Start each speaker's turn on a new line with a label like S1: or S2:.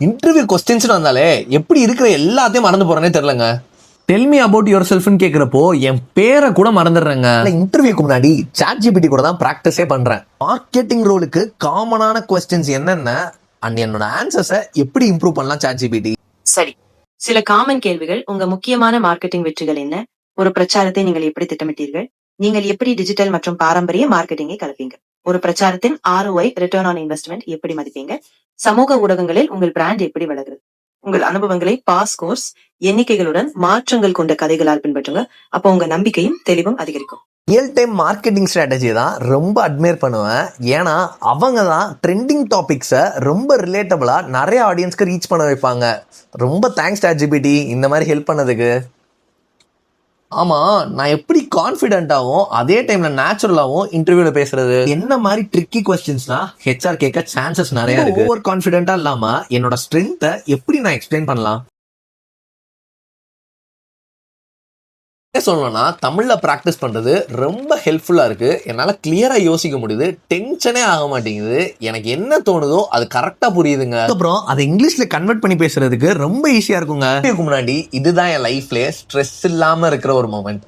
S1: Interview questions வந்தாலே எப்படி இருக்கிற எல்லாத்தையும் மறந்து போறேனே தெரியலங்க. டெல் மீ அபவுட் யுவர் செல்ஃப்னு கேட்குறப்போ என் பேரை கூட மறந்துடுறேங்க. இன்டர்வியூக்கு முன்னாடி ChatGPT கூட தான் ப்ராக்டிஸே பண்றேன். மார்க்கெட்டிங் ரோலுக்கு காமனான கொஸ்டின்ஸ் என்னென்ன அண்ட் என்னோட ஆன்சர்ஸை எப்படி இம்ப்ரூவ் பண்ணலாம் ChatGPT.
S2: சரி, சில காமன் கேள்விகள். உங்க முக்கியமான மார்க்கெட்டிங் வெற்றிகள் என்ன? ஒரு பிரச்சாரத்தை நீங்கள் எப்படி திட்டமிட்டீர்கள்? நீங்கள் எப்படி டிஜிட்டல் மற்றும் பாரம்பரிய மார்க்கெட்டிங்கை கலப்பீங்க? ஒரு பிரச்சாரத்தின் ROI ரிட்டர்ன் ஆன் இன்வெஸ்ட்மெண்ட் எப்படி மதிப்பீங்க? சமூக ஊடகங்களில் உங்கள் பிராண்ட் எப்படி வளருது? உங்கள் அனுபவங்களை பாஸ் கோர்ஸ் எண்ணிக்கைகளுடன் மாற்றங்கள் கொண்ட கதைகளால் பின்பற்றுங்க. அப்போ உங்க நம்பிக்கையும் தெளிவும் அதிகரிக்கும்.
S1: ரியல் டைம் மார்க்கெட்டிங் ஸ்ட்ராட்டஜி தான் ரொம்ப அட்மையர் பண்ணுவேன். ஏன்னா அவங்க தான் ட்ரெண்டிங் டாபிக்ஸை ரொம்ப ரிலேட்டபிளாக நிறைய ஆடியன்ஸ்க்கு ரீச் பண்ண வைப்பாங்க. ரொம்ப தேங்க்ஸ் ChatGPT இந்த மாதிரி ஹெல்ப் பண்ணதுக்கு. ஆமாம், நான் எப்படி கான்ஃபிடென்ட்டாகவும் அதே டைமில் நேச்சுரலாகவும் இன்டர்வியூவில் பேசுறது, என்ன மாதிரி ட்ரிக்கி கொஸ்டின்ஸ்னா HR கேட்க சான்சஸ் நிறைய இருக்கு. ஓவர் கான்ஃபிடென்ட்டாக இல்லாமல் என்னோட ஸ்ட்ரென்த்தை எப்படி நான் எக்ஸ்பிளைன் பண்ணலாம் சொல்லணும்னா தமிழில் ப்ராக்டிஸ் பண்ணுறது ரொம்ப ஹெல்ப்ஃபுல்லாக இருக்குது. என்னால் கிளியராக யோசிக்க முடியுது, டென்ஷனே ஆக மாட்டேங்குது. எனக்கு என்ன தோணுதோ அது கரெக்டாக புரியுதுங்க. அப்புறம் அதை இங்கிலீஷில் கன்வெர்ட் பண்ணி பேசுறதுக்கு ரொம்ப ஈஸியாக இருக்குங்க. இதுக்கு முன்னாடி இதுதான் என் லைஃப்லேயே ஸ்ட்ரெஸ் இல்லாமல் இருக்கிற ஒரு மொமெண்ட்.